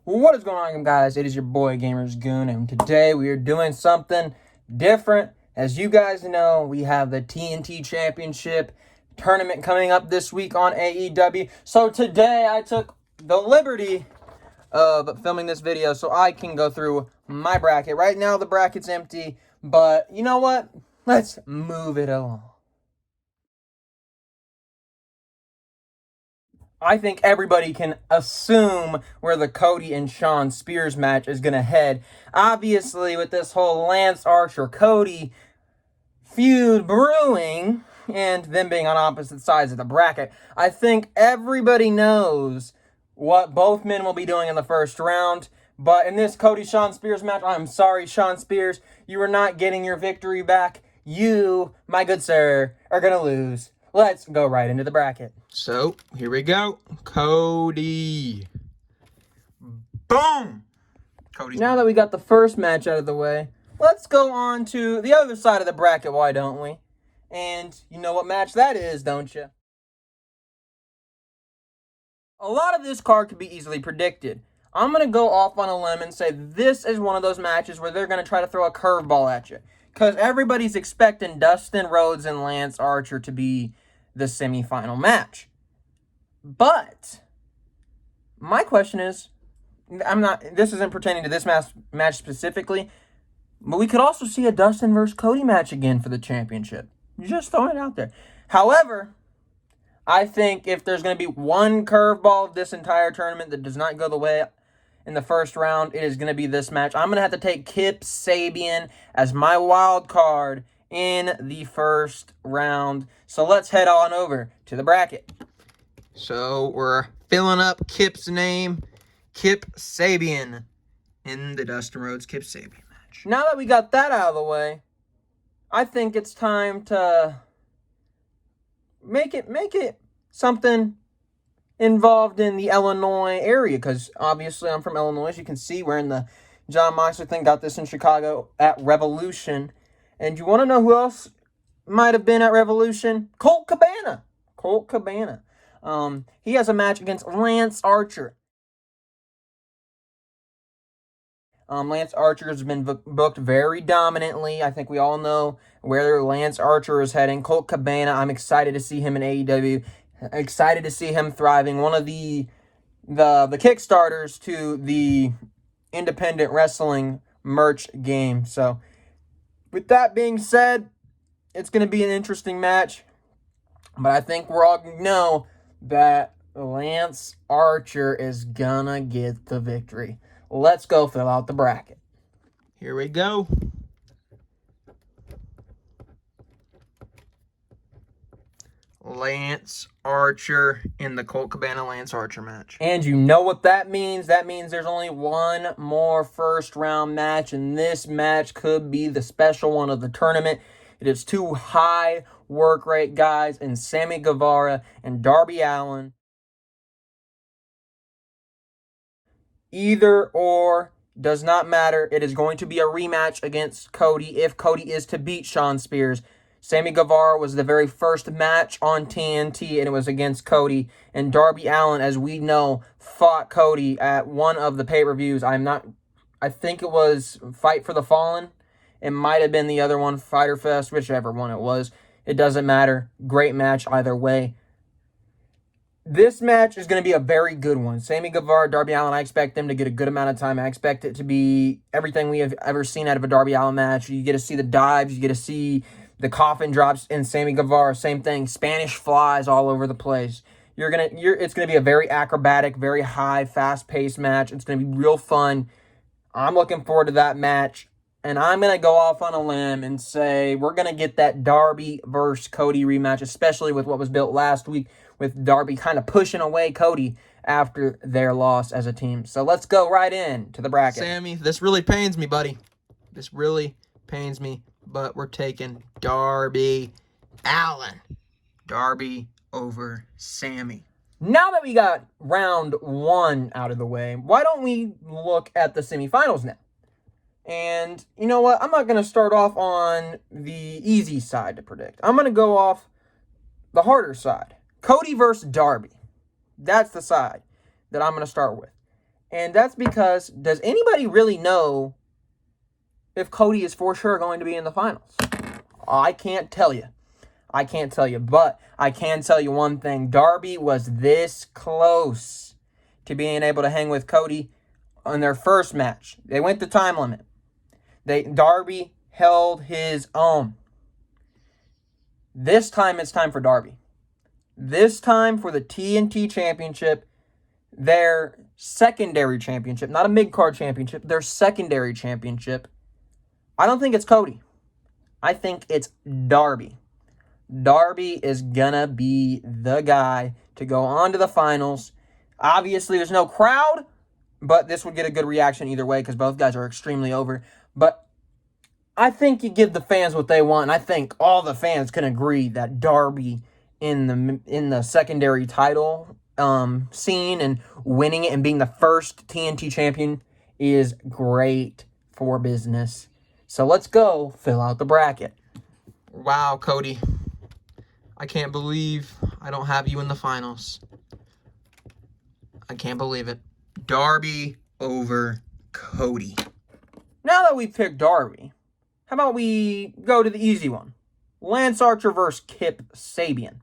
What is going on, guys? It is your boy Gamers Goon, and today we are doing something different. As you guys know, we have the TNT Championship tournament coming up this week on AEW. So today I took the liberty of filming this video so I can go through my bracket. Right now the bracket's empty, but you know what? Let's move it along. I think everybody can assume where the Cody and Shawn Spears match is going to head. Obviously, with this whole Lance Archer-Cody feud brewing and them being on opposite sides of the bracket, I think everybody knows what both men will be doing in the first round. But in this Cody-Shawn Spears match, I'm sorry, Shawn Spears, you are not getting your victory back. You, my good sir, are going to lose. Let's go right into the bracket. So, here we go. Cody. Boom! Cody. Now that we got the first match out of the way, let's go on to the other side of the bracket, why don't we? And you know what match that is, don't you? A lot of this card could be easily predicted. I'm going to go off on a limb and say this is one of those matches where they're going to try to throw a curveball at you. Because everybody's expecting Dustin Rhodes and Lance Archer to be the semifinal match. But my question is, this isn't pertaining to this match specifically, but we could also see a Dustin versus Cody match again for the championship. Just throwing it out there. However, I think if there's going to be one curveball of this entire tournament that does not go the way in the first round, it is going to be this match. I'm going to have to take Kip Sabian as my wild card in the first round. So let's head on over to the bracket. So we're filling up Kip's name, Kip Sabian, in the Dustin Rhodes Kip Sabian match. Now that we got that out of the way, I think it's time to make it something involved in the Illinois area, because obviously I'm from Illinois. As you can see, wearing the John Moxley thing. Got this in Chicago at Revolution. And you want to know who else might have been at Revolution? Colt Cabana. Colt Cabana. He has a match against Lance Archer. Lance Archer has been booked very dominantly. I think we all know where Lance Archer is heading. Colt Cabana, I'm excited to see him in AEW. Excited to see him thriving. One of the Kickstarters to the independent wrestling merch game. So, with that being said, it's going to be an interesting match. But I think we're all going to know that Lance Archer is going to get the victory. Let's go fill out the bracket. Here we go. Lance Archer in the Colt Cabana Lance Archer match. And you know what that means? That means there's only one more first round match, and this match could be the special one of the tournament. It is two high work rate guys in Sammy Guevara and Darby Allin. Either or does not matter. It is going to be a rematch against Cody if Cody is to beat Shawn Spears. Sammy Guevara was the very first match on TNT, and it was against Cody. And Darby Allin, as we know, fought Cody at one of the pay-per-views. I think it was Fight for the Fallen. It might have been the other one, Fyter Fest, whichever one it was. It doesn't matter. Great match either way. This match is going to be a very good one. Sammy Guevara, Darby Allin, I expect them to get a good amount of time. I expect it to be everything we have ever seen out of a Darby Allin match. You get to see the dives. You get to see the coffin drops in Sammy Guevara. Same thing. Spanish flies all over the place. It's going to be a very acrobatic, very high, fast-paced match. It's going to be real fun. I'm looking forward to that match. And I'm going to go off on a limb and say we're going to get that Darby versus Cody rematch, especially with what was built last week with Darby kind of pushing away Cody after their loss as a team. So let's go right in to the bracket. Sammy, this really pains me, buddy. This really pains me, but we're taking Darby Allin. Darby over Sammy. Now that we got round one out of the way, why don't we look at the semifinals now? And you know what? I'm not going to start off on the easy side to predict. I'm going to go off the harder side. Cody versus Darby. That's the side that I'm going to start with. And that's because, does anybody really know if Cody is for sure going to be in the finals? I can't tell you. But I can tell you one thing. Darby was this close to being able to hang with Cody on their first match. They went the time limit. Darby held his own. This time it's time for Darby. This time for the TNT Championship, their secondary championship, not a mid-card championship, their secondary championship. I don't think it's Cody. I think it's Darby. Darby is gonna be the guy to go on to the finals. Obviously, there's no crowd, but this would get a good reaction either way because both guys are extremely over. But I think you give the fans what they want, and I think all the fans can agree that Darby in the secondary title scene and winning it and being the first TNT champion is great for business. So let's go fill out the bracket. Wow, Cody. I can't believe I don't have you in the finals. I can't believe it. Darby over Cody. Now that we've picked Darby, how about we go to the easy one? Lance Archer versus Kip Sabian.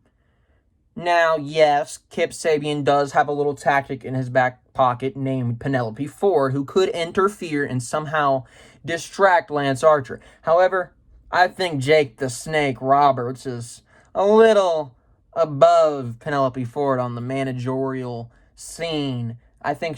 Now, yes, Kip Sabian does have a little tactic in his back pocket named Penelope Ford, who could interfere and somehow distract Lance Archer. However, I think Jake the Snake Roberts is a little above Penelope Ford on the managerial scene. I think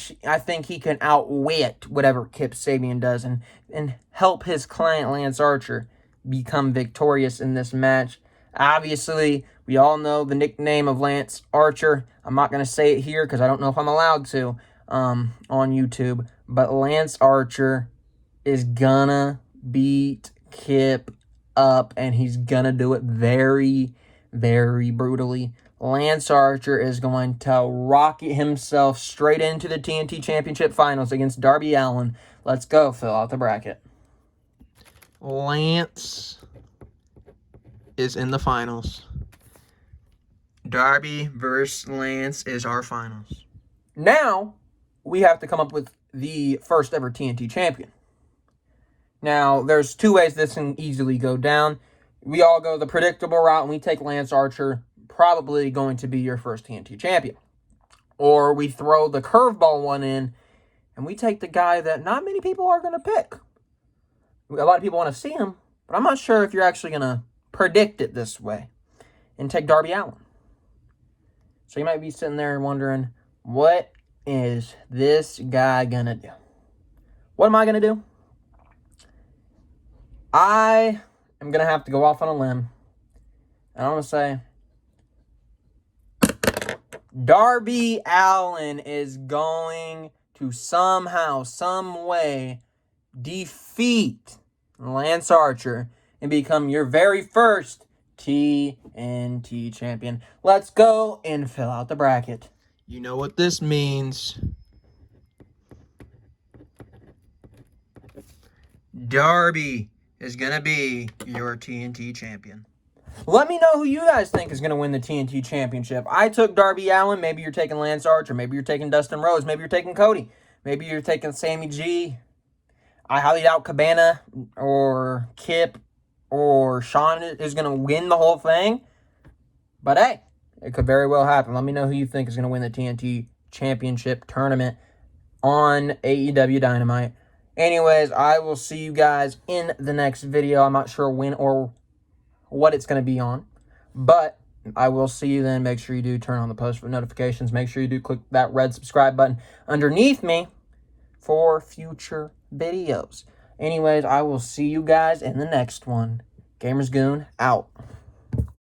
he can outwit whatever Kip Sabian does and help his client Lance Archer become victorious in this match. Obviously, we all know the nickname of Lance Archer. I'm not going to say it here because I don't know if I'm allowed to on YouTube. But Lance Archer is going to beat Kip up, and he's going to do it very, very brutally. Lance Archer is going to rocket himself straight into the TNT Championship Finals against Darby Allin. Let's go fill out the bracket. Lance is in the finals. Darby versus Lance is our finals. Now, we have to come up with the first ever TNT champion. Now, there's two ways this can easily go down. We all go the predictable route, and we take Lance Archer, probably going to be your first TNT champion. Or we throw the curveball one in, and we take the guy that not many people are going to pick. A lot of people want to see him, but I'm not sure if you're actually going to predict it this way, and take Darby Allin. So you might be sitting there wondering, what is this guy going to do? What am I going to do? I am going to have to go off on a limb, and I'm going to say Darby Allin is going to somehow, some way defeat Lance Archer and become your very first TNT champion. Let's go and fill out the bracket. You know what this means. Darby is going to be your TNT champion. Let me know who you guys think is going to win the TNT championship. I took Darby Allin. Maybe you're taking Lance Archer. Maybe you're taking Dustin Rhodes. Maybe you're taking Cody. Maybe you're taking Sammy G. I highly doubt Cabana or Kip or Shawn is going to win the whole thing. But hey, it could very well happen. Let me know who you think is going to win the TNT championship tournament on AEW Dynamite. Anyways, I will see you guys in the next video. I'm not sure when or what it's going to be on, but I will see you then. Make sure you do turn on the post notifications. Make sure you do click that red subscribe button underneath me for future videos. Anyways, I will see you guys in the next one. Gamers Goon out.